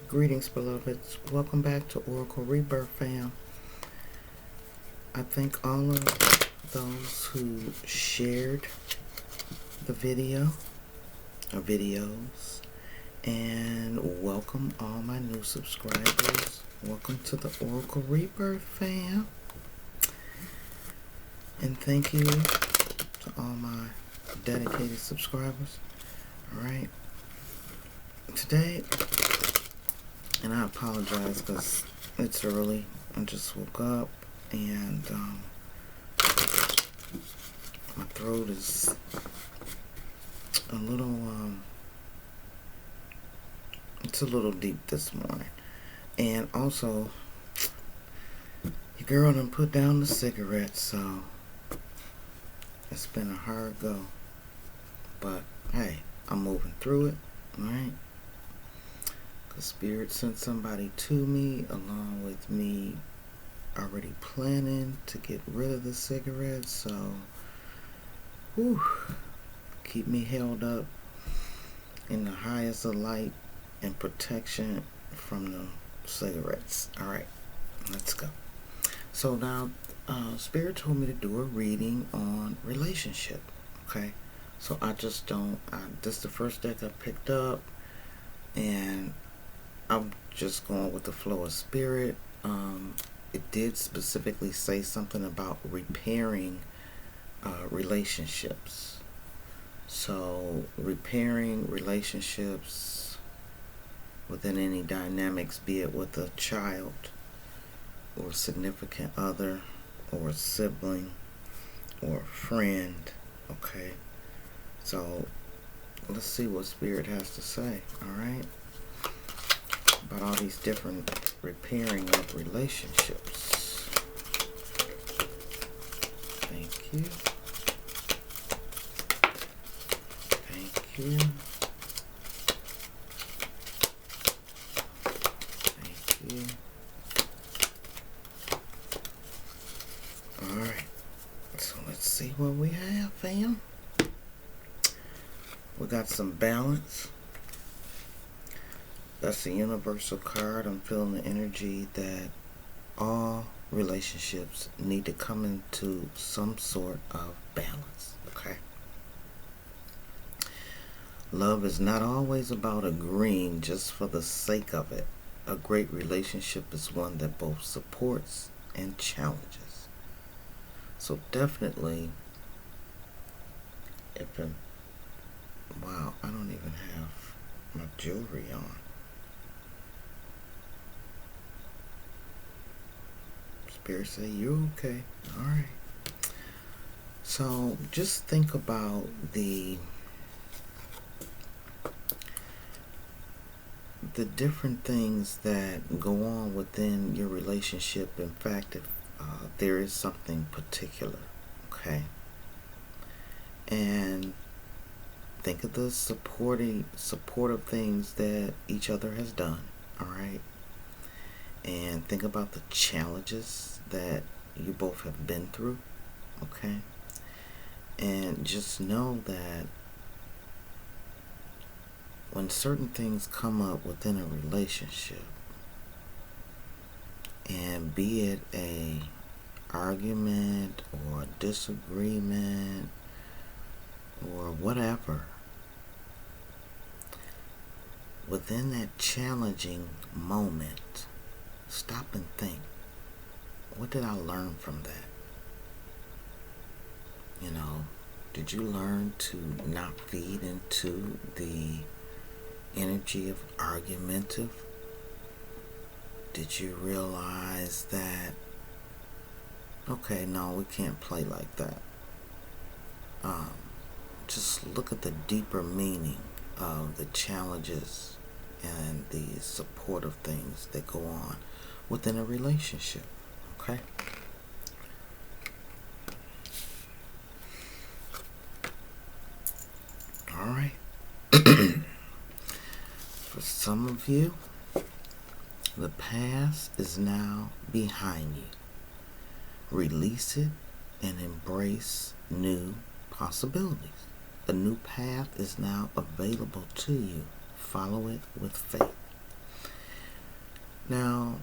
Greetings, beloveds. Welcome back to Oracle Rebirth, fam. I thank all of those who shared the video or videos, and welcome all my new subscribers. Welcome to the Oracle Rebirth, fam. And thank you to all my dedicated subscribers. Alright. Today, and I apologize because it's early. I just woke up and my throat is a little it's a little deep this morning. And also, your girl done put down the cigarette, so it's been a hard go. But hey, I'm moving through it, alright? Spirit sent somebody to me along with me already planning to get rid of the cigarettes, so keep me held up in the highest of light and protection from the cigarettes. Alright, let's go. So now Spirit told me to do a reading on relationship. Okay, so this is the first deck I picked up, and I'm just going with the flow of Spirit. It did specifically say something about repairing relationships. So repairing relationships within any dynamics, be it with a child or significant other or a sibling or a friend. Okay, so let's see what Spirit has to say. Alright, about all these different repairing of relationships. Thank you. Thank you. Thank you. Alright, so let's see what we have, fam. We got some balance. That's the universal card. I'm feeling the energy that all relationships need to come into some sort of balance. Okay. Love is not always about agreeing just for the sake of it. A great relationship is one that both supports and challenges. So definitely, wow, I don't even have my jewelry on. Spirit say you're okay. Alright. So just think about the different things that go on within your relationship. In fact, if there is something particular, okay? And think of the supportive things that each other has done, alright? And think about the challenges that you both have been through, okay? And just know that when certain things come up within a relationship, and be it a argument or a disagreement or whatever, within that challenging moment, stop and think, what did I learn from that? You know, did you learn to not feed into the energy of argumentative? Did you realize that, okay, no, we can't play like that? Just look at the deeper meaning of the challenges and the supportive things that go on within a relationship, okay? Alright. For some of you, the past is now behind you. Release it and embrace new possibilities. A new path is now available to you. Follow it with faith. Now,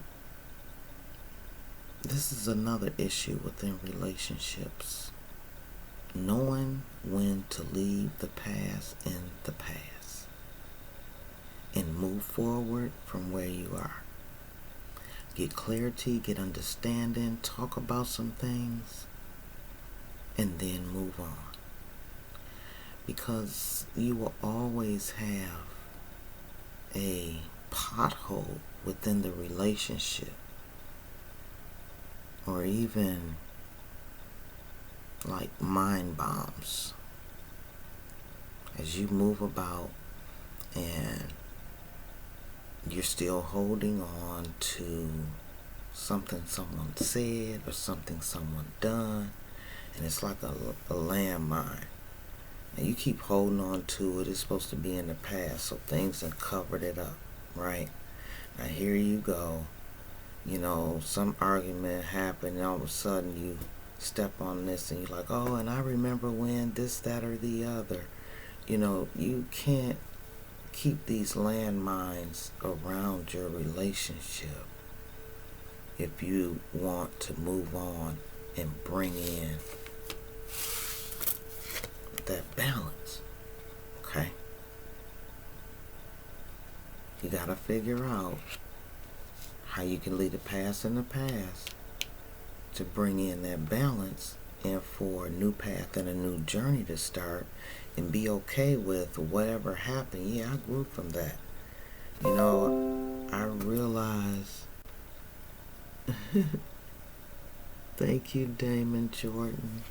this is another issue within relationships. Knowing when to leave the past in the past and move forward from where you are. Get clarity, get understanding, talk about some things, and then move on. Because you will always have a pothole within the relationship, or even like mind bombs as you move about and you're still holding on to something someone said or something someone done, and it's like a landmine. And you keep holding on to it. It's supposed to be in the past, so things have covered it up, right? Now here you go. You know, some argument happened, and all of a sudden you step on this, and you're like, oh, and I remember when this, that, or the other. You know, you can't keep these landmines around your relationship if you want to move on and bring in that balance. Okay? You gotta figure out how you can leave the past in the past to bring in that balance and for a new path and a new journey to start, and be okay with whatever happened. Yeah, I grew from that. You know, I realize. Thank you, Damon Jordan.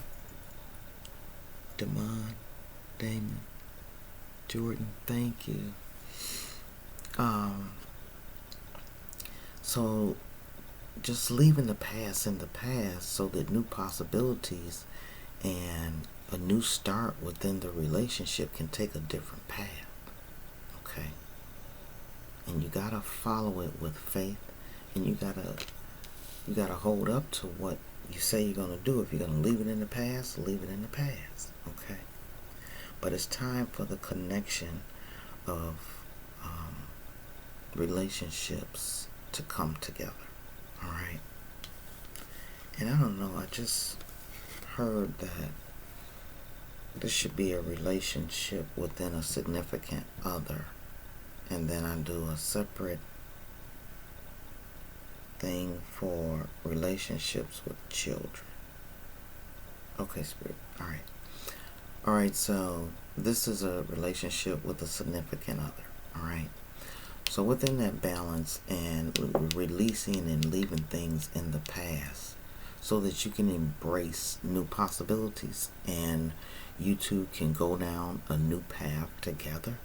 Damon Jordan, thank you. So just leaving the past in the past so that new possibilities and a new start within the relationship can take a different path. Okay? And you gotta follow it with faith, and you gotta hold up to what you say you're gonna do. If you're gonna leave it in the past, leave it in the past. Okay? But it's time for the connection of relationships to come together. Alright? And I don't know, I just heard that this should be a relationship within a significant other, and then I do a separate thing for relationships with children. Okay, Spirit. Alright, so this is a relationship with a significant other. Alright? So within that balance and releasing and leaving things in the past so that you can embrace new possibilities and you two can go down a new path together.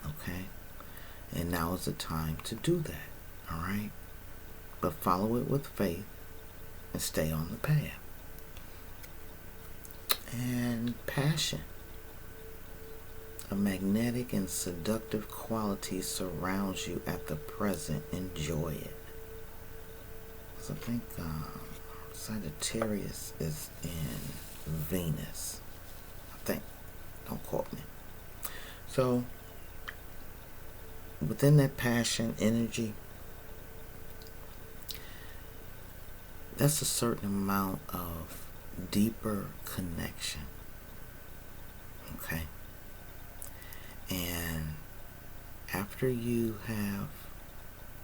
Okay? And now is the time to do that. Alright? But follow it with faith and stay on the path. And passion. A magnetic and seductive quality surrounds you at the present. Enjoy it. So I think Sagittarius is in Venus. I think. Don't quote me. So, within that passion, energy, that's a certain amount of deeper connection. Okay? And after you have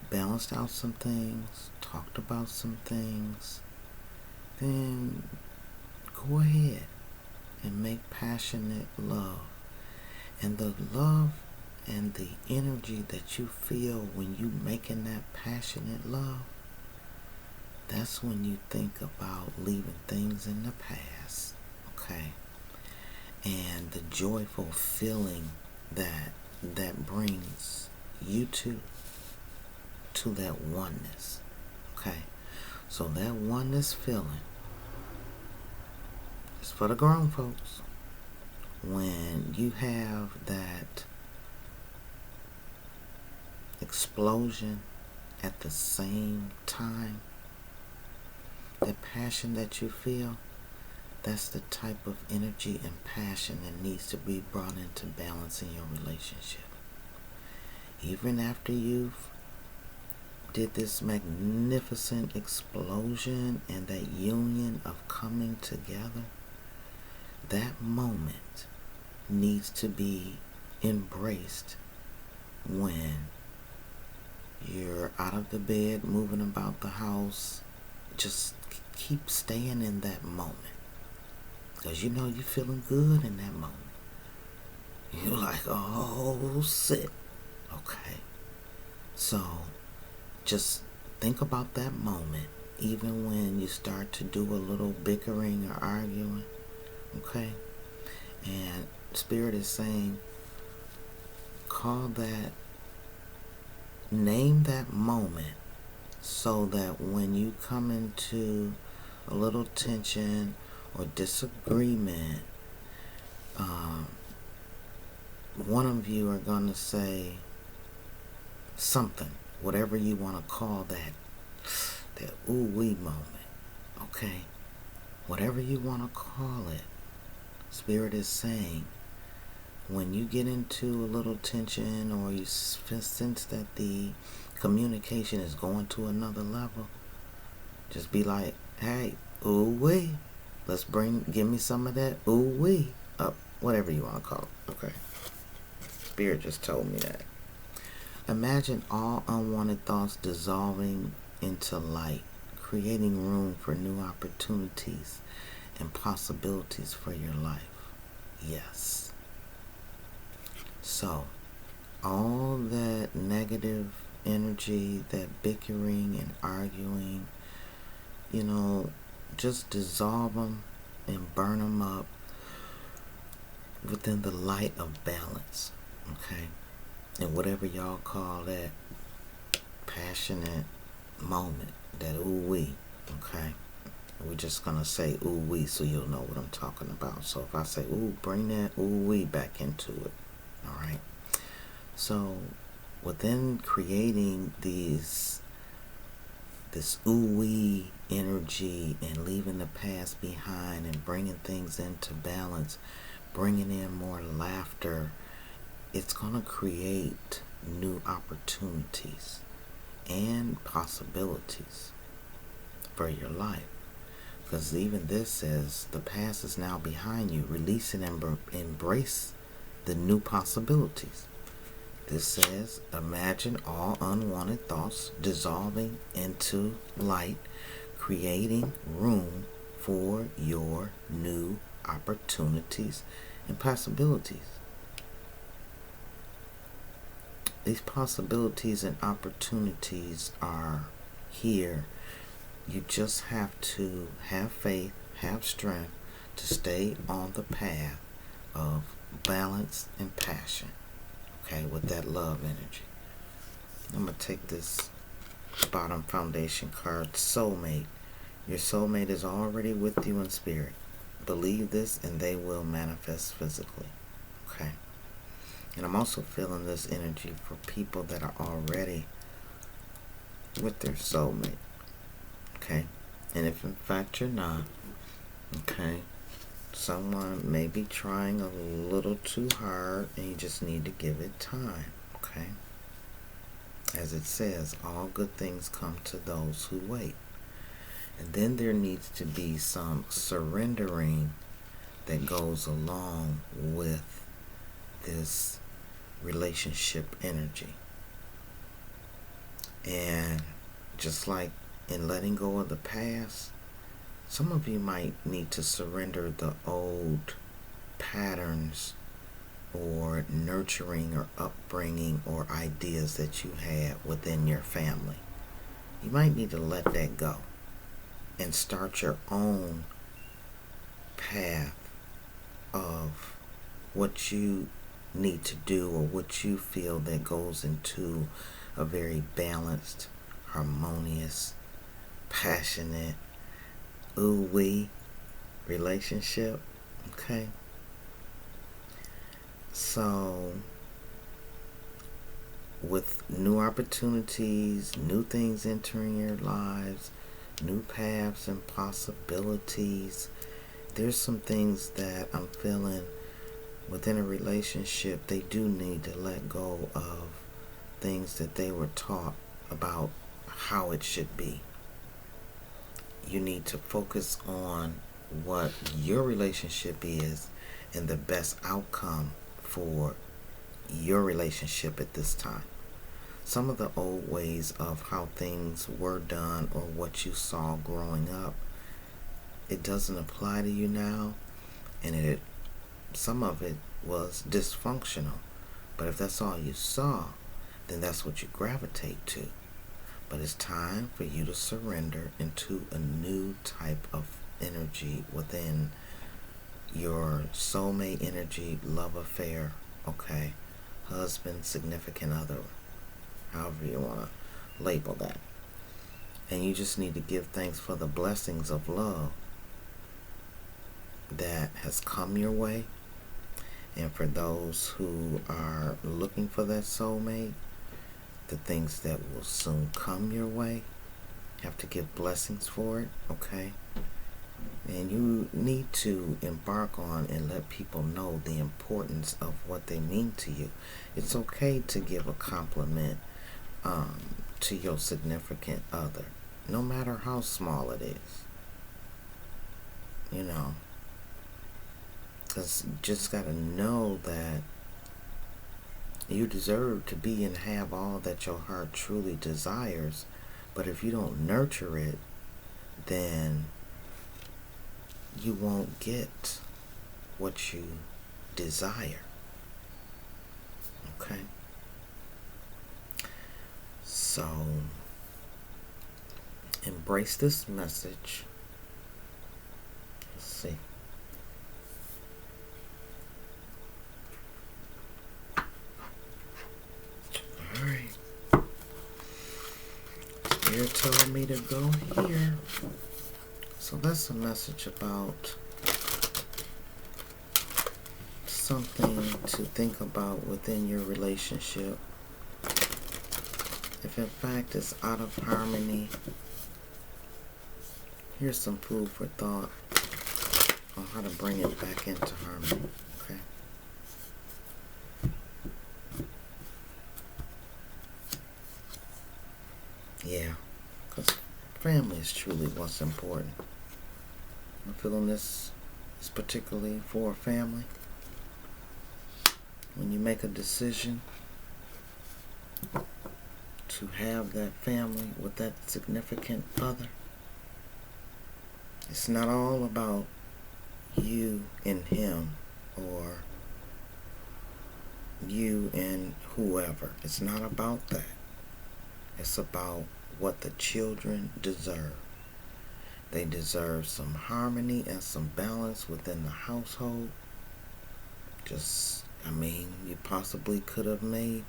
balanced out some things, talked about some things, then go ahead and make passionate love. And the love and the energy that you feel when you making that passionate love, that's when you think about leaving things in the past. Okay? And the joyful feeling that brings you to that oneness. Okay? So that oneness feeling is for the grown folks. When you have that explosion at the same time, the passion that you feel, that's the type of energy and passion that needs to be brought into balance in your relationship. Even after you've did this magnificent explosion and that union of coming together, that moment needs to be embraced when you're out of the bed, moving about the house. Just keep staying in that moment, because you know you're feeling good in that moment. You're like, oh, shit. Okay. So just think about that moment, even when you start to do a little bickering or arguing. Okay. And Spirit is saying, call that, name that moment, so that when you come into a little tension or disagreement, one of you are going to say something, whatever you want to call that ooh-wee moment, okay? Whatever you want to call it, Spirit is saying, when you get into a little tension or you sense that the communication is going to another level, just be like, hey, ooh-wee, give me some of that ooh-wee, up, whatever you want to call it, okay? Spirit just told me that. Imagine all unwanted thoughts dissolving into light, creating room for new opportunities and possibilities for your life. Yes. So, all that negative energy, that bickering and arguing, just dissolve them and burn them up within the light of balance. Okay? And whatever y'all call that passionate moment, that ooh-wee, okay? We're just going to say ooh-wee so you'll know what I'm talking about. So if I say ooh, bring that ooh-wee back into it, all right? So within creating this ooh-wee energy and leaving the past behind and bringing things into balance, bringing in more laughter, it's going to create new opportunities and possibilities for your life. Because even this says the past is now behind you. Release and embrace the new possibilities. This says, imagine all unwanted thoughts dissolving into light, creating room for your new opportunities and possibilities. These possibilities and opportunities are here. You just have to have faith, have strength to stay on the path of balance and passion. Okay, with that love energy. I'm going to take this bottom foundation card, soulmate. Your soulmate is already with you in spirit. Believe this and they will manifest physically. Okay. And I'm also feeling this energy for people that are already with their soulmate. Okay. And if in fact you're not, okay, someone may be trying a little too hard and you just need to give it time. Okay. As it says, all good things come to those who wait. And then there needs to be some surrendering that goes along with this relationship energy. And just like in letting go of the past, some of you might need to surrender the old patterns or nurturing or upbringing or ideas that you had within your family. You might need to let that go and start your own path of what you need to do or what you feel that goes into a very balanced, harmonious, passionate, ooh-wee relationship. Okay? So, with new opportunities, new things entering your lives, new paths and possibilities, there's some things that I'm feeling within a relationship. They do need to let go of things that they were taught about how it should be. You need to focus on what your relationship is and the best outcome for your relationship at this time. Some of the old ways of how things were done or what you saw growing up, it doesn't apply to you now, and some of it was dysfunctional. But if that's all you saw, then that's what you gravitate to. But it's time for you to surrender into a new type of energy within your soulmate energy, love affair, okay? Husband, significant other, however you want to label that. And you just need to give thanks for the blessings of love that has come your way. And for those who are looking for that soulmate, the things that will soon come your way, you have to give blessings for it, okay? And you need to embark on and let people know the importance of what they mean to you. It's okay to give a compliment to your significant other, no matter how small it is. You know, because you just got to know that you deserve to be and have all that your heart truly desires. But if you don't nurture it, then you won't get what you desire. Okay? So, embrace this message. Let's see. Alright. Spirit told me to go here. So that's a message about something to think about within your relationship. If in fact it's out of harmony, here's some food for thought on how to bring it back into harmony. Okay? Yeah, because family is truly what's important. I'm feeling this is particularly for a family. When you make a decision to have that family with that significant other, it's not all about you and him or you and whoever. It's not about that. It's about what the children deserve. They deserve some harmony and some balance within the household. You possibly could have made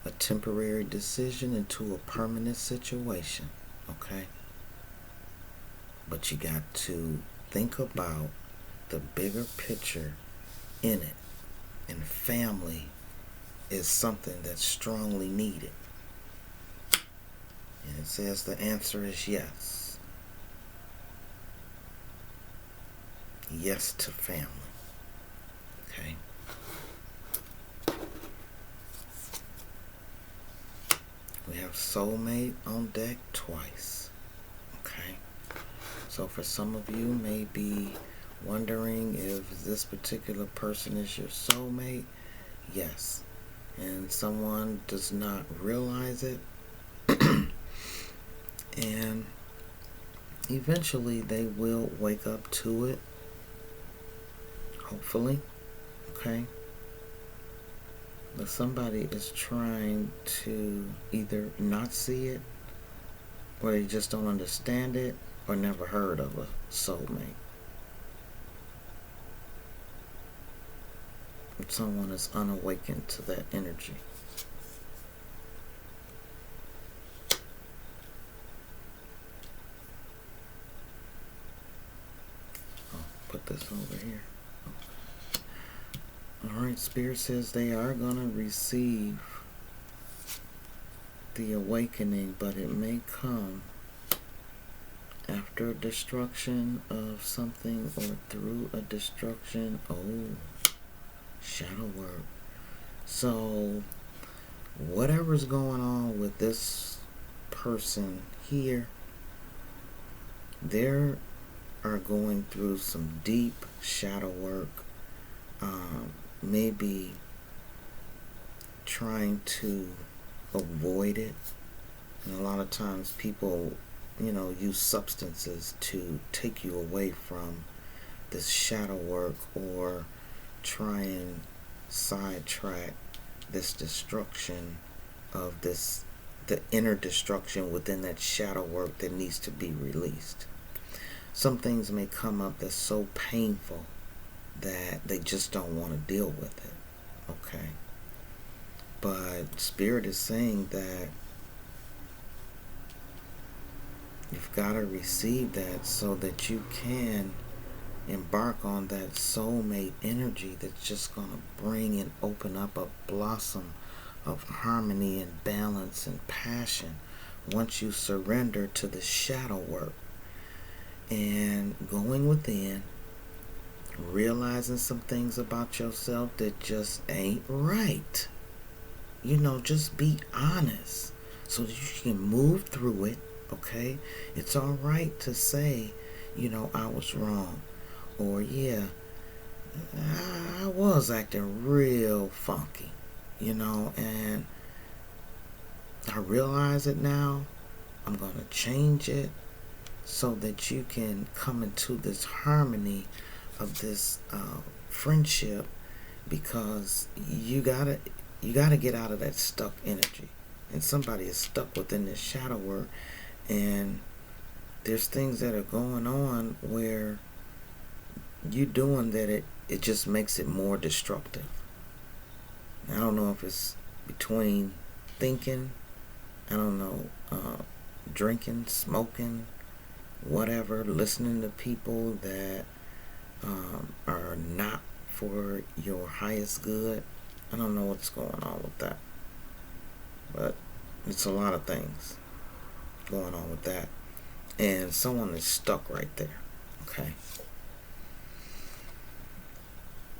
a temporary decision into a permanent situation, okay? But you got to think about the bigger picture in it. And family is something that's strongly needed. And it says the answer is yes. Yes to family. Okay? We have soulmate on deck twice. Okay? So for some of you may be wondering if this particular person is your soulmate. Yes. And someone does not realize it. And eventually they will wake up to it. Hopefully. Okay? But somebody is trying to either not see it, or they just don't understand it, or never heard of a soulmate. And someone is unawakened to that energy. Put this over here. Alright, Spirit says they are going to receive the awakening, but it may come after a destruction of something or through a destruction. Oh, shadow work. So, whatever's going on with this person here, they are going through some deep shadow work, maybe trying to avoid it. And a lot of times people, use substances to take you away from this shadow work, or try and sidetrack this destruction of the inner destruction within that shadow work that needs to be released. Some things may come up that's so painful that they just don't want to deal with it. Okay? But Spirit is saying that you've got to receive that so that you can embark on that soulmate energy that's just going to bring and open up a blossom of harmony and balance and passion once you surrender to the shadow work and going within, realizing some things about yourself that just ain't right. Just be honest so that you can move through it. Okay? It's all right to say, I was wrong. Or, yeah, I was acting real funky, and I realize it now. I'm going to change it so that you can come into this harmony of this friendship, because you gotta get out of that stuck energy. And somebody is stuck within this shadow work, and there's things that are going on where you doing that it just makes it more destructive. I don't know if it's between thinking, I don't know, drinking, smoking, whatever, listening to people that are not for your highest good. I don't know what's going on with that, but it's a lot of things going on with that, and someone is stuck right there. Okay?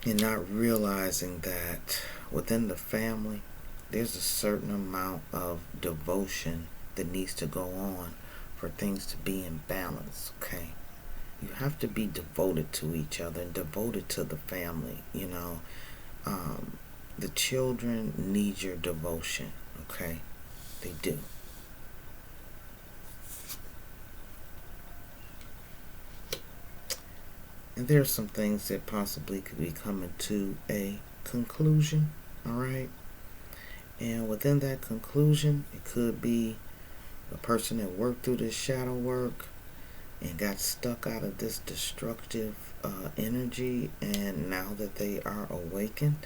And not realizing that within the family, there's a certain amount of devotion that needs to go on for things to be in balance. Okay? You have to be devoted to each other and devoted to the family. The children need your devotion. Okay? They do. And there are some things that possibly could be coming to a conclusion. Alright? And within that conclusion, it could be a person that worked through this shadow work and got stuck out of this destructive energy, and now that they are awakened.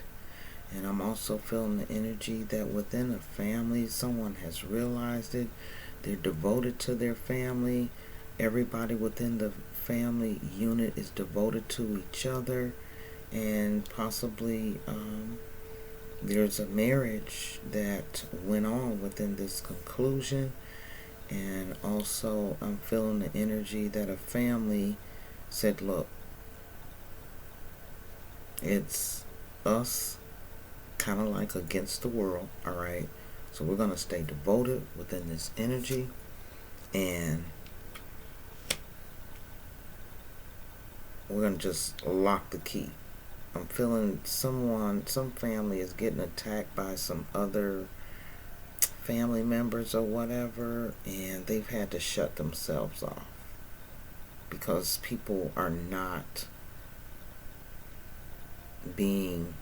And I'm also feeling the energy that within a family, someone has realized it. They're devoted to their family. Everybody within the family unit is devoted to each other, and possibly there's a marriage that went on within this conclusion. And also I'm feeling the energy that a family said, look, it's us kind of like against the world. Alright, so we're going to stay devoted within this energy, and we're going to just lock the key. I'm feeling some family is getting attacked by some other family members or whatever, and they've had to shut themselves off because people are not being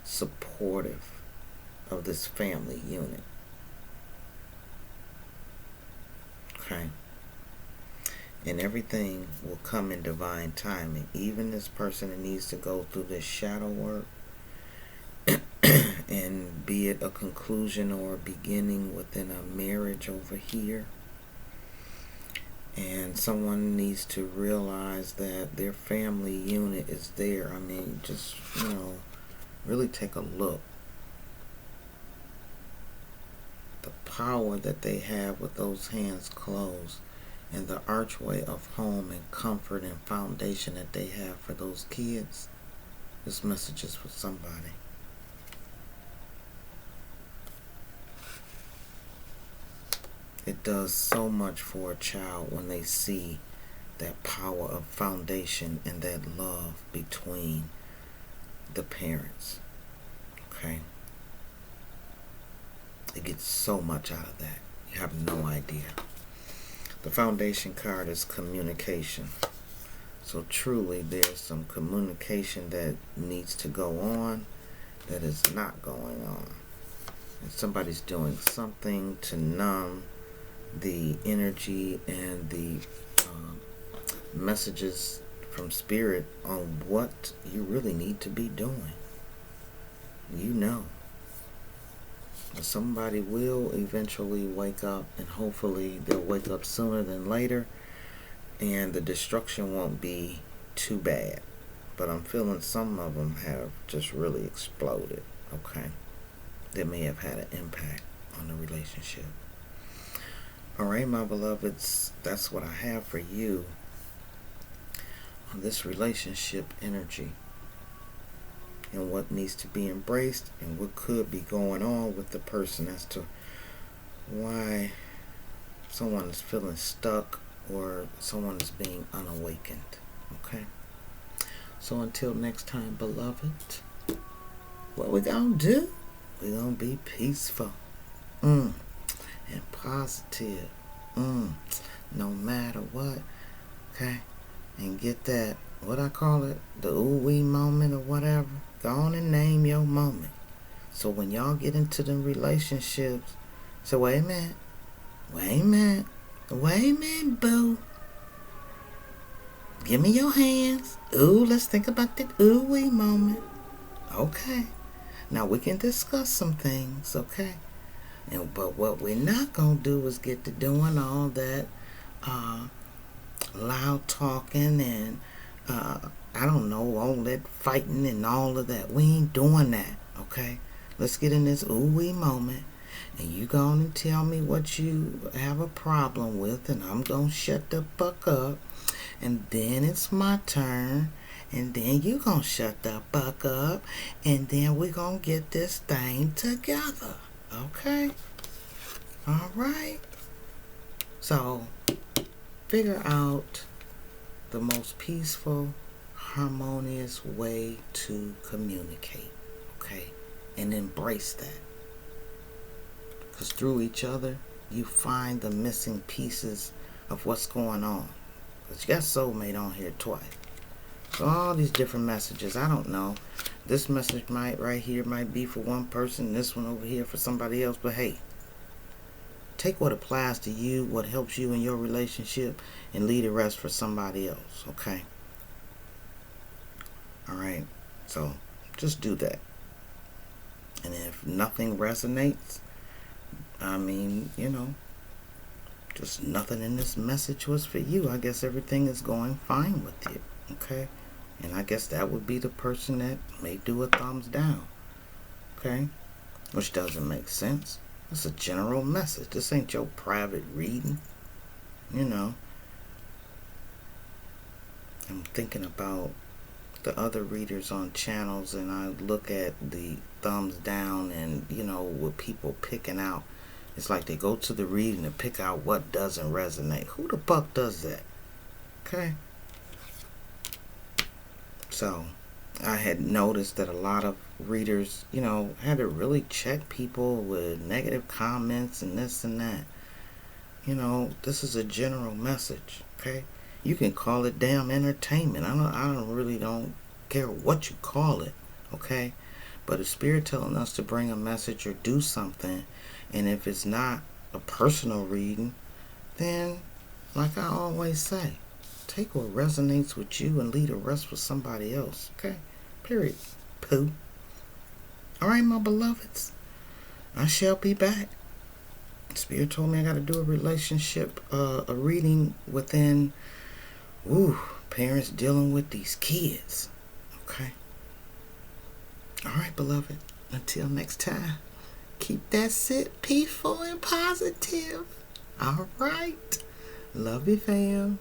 supportive of this family unit. Okay? And everything will come in divine timing. Even this person that needs to go through this shadow work, and be it a conclusion or a beginning within a marriage over here, and someone needs to realize that their family unit is there. I mean, just, really take a look. The power that they have with those hands closed, and the archway of home and comfort and foundation that they have for those kids. This message is for somebody. It does so much for a child when they see that power of foundation and that love between the parents. Okay? It gets so much out of that. You have no idea. The foundation card is communication. So truly there's some communication that needs to go on that is not going on. And somebody's doing something to numb the energy and the messages from spirit on what you really need to be doing. You know. Somebody will eventually wake up, and hopefully they'll wake up sooner than later, and the destruction won't be too bad. But I'm feeling some of them have just really exploded. Okay? That may have had an impact on the relationship. Alright, my beloveds, that's what I have for you on this relationship energy and what needs to be embraced and what could be going on with the person as to why someone is feeling stuck or someone is being unawakened. Okay? So until next time, beloved, what we gonna do? We gonna be peaceful. And positive. No matter what. Okay? And get that, what I call it, the ooh-wee moment or whatever. Go on and name your moment. So when y'all get into them relationships, say, wait a minute, boo. Give me your hands. Ooh, let's think about that ooh-wee moment. Okay. Now we can discuss some things, okay? But what we're not going to do is get to doing all that loud talking and I don't know, all that fighting and all of that. We ain't doing that, okay? Let's get in this ooh-wee moment, and you go on and tell me what you have a problem with, and I'm going to shut the fuck up, and then it's my turn, and then you going to shut the fuck up, and then we going to get this thing together, okay? All right? So, figure out the most peaceful, harmonious way to communicate, okay? And embrace that. Because through each other, you find the missing pieces of what's going on. Because you got soulmate on here twice. So all these different messages, I don't know. This message right here might be for one person, this one over here for somebody else, but hey, take what applies to you, what helps you in your relationship, and leave the rest for somebody else, okay? Alright, so just do that. And if nothing resonates, I mean, you know, just nothing in this message was for you. I guess everything is going fine with you, okay? And I guess that would be the person that may do a thumbs down, okay? Which doesn't make sense. It's a general message. This ain't your private reading, you know. I'm thinking about the other readers on channels, and I look at the thumbs down and, you know, with people picking out. It's like they go to the reading to pick out what doesn't resonate. Who the fuck does that? Okay? So, I had noticed that a lot of readers, you know, had to really check people with negative comments and this and that. You know, this is a general message, okay? You can call it damn entertainment. I really don't care what you call it, okay? But if Spirit telling us to bring a message or do something, and if it's not a personal reading, then, like I always say, take what resonates with you and leave the rest for somebody else, okay? Period. Pooh. Alright, my beloveds. I shall be back. Spirit told me I got to do a relationship, a reading within, parents dealing with these kids. Okay? Alright, beloved. Until next time, keep that sit peaceful and positive. Alright. Love you, fam.